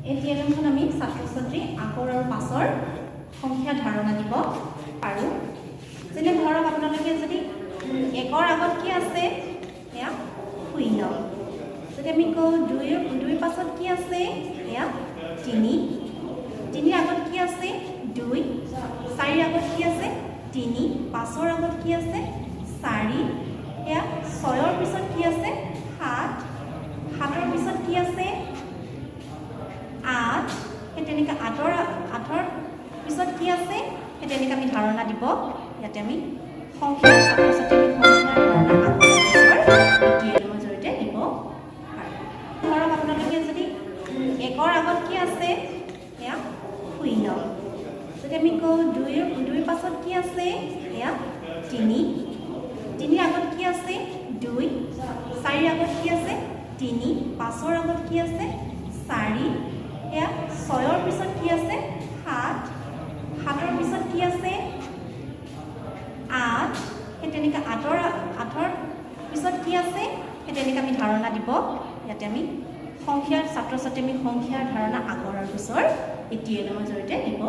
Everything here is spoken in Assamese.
এই টিএলএমখন আমি ছাত্ৰ ছাত্ৰী আগৰ আৰু পাছৰ সংখ্যা ধাৰণা দিব পাৰোঁ। যেনে ধৰক আপোনালোকে যদি একৰ আগত কি আছে এয়া 0, যদি আমি কওঁ দুইৰ পাছত কি আছে এয়া 3, 3ৰ আগত কি আছে 2, 4ৰ আগত কি আছে 3, 5ৰ আগত কি আছে 4, এয়া 6ৰ পিছত কি আছে 7, 7ৰ পিছত কি আছে 8, সেই তেনেকৈ 8ৰ পিছত কি আছে সেই তেনেকৈ আমি ধাৰণা দিব। ইয়াতে আমি সংখ্যাৰ ছাত্ৰ ছাত্ৰী সংখ্যাৰ ধাৰণা টিএলএমৰ জৰিয়তে দিব পাৰোঁ। ধৰক আপোনালোকে যদি একৰ আগত কি আছে এয়া 0, যদি আমি কওঁ দুইৰ পাছত কি আছে এয়া 3, 3ৰ আগত কি আছে 2, 4ৰ আগত কি আছে 3, 5ৰ আগত কি আছে 4, এয়া 6ৰ পিছত কি আছে 7, 7ৰ পিছত কি আছে 8, সেই তেনেকৈ 8ৰ পিছত কি আছে সেই তেনেকৈ আমি ধাৰণা দিব। ইয়াতে আমি সংখ্যাৰ ছাত্ৰ ছাত্ৰী আমি সংখ্যাৰ ধাৰণা আগৰ আৰু পিছৰ এই টিএলএমৰ জৰিয়তে দিব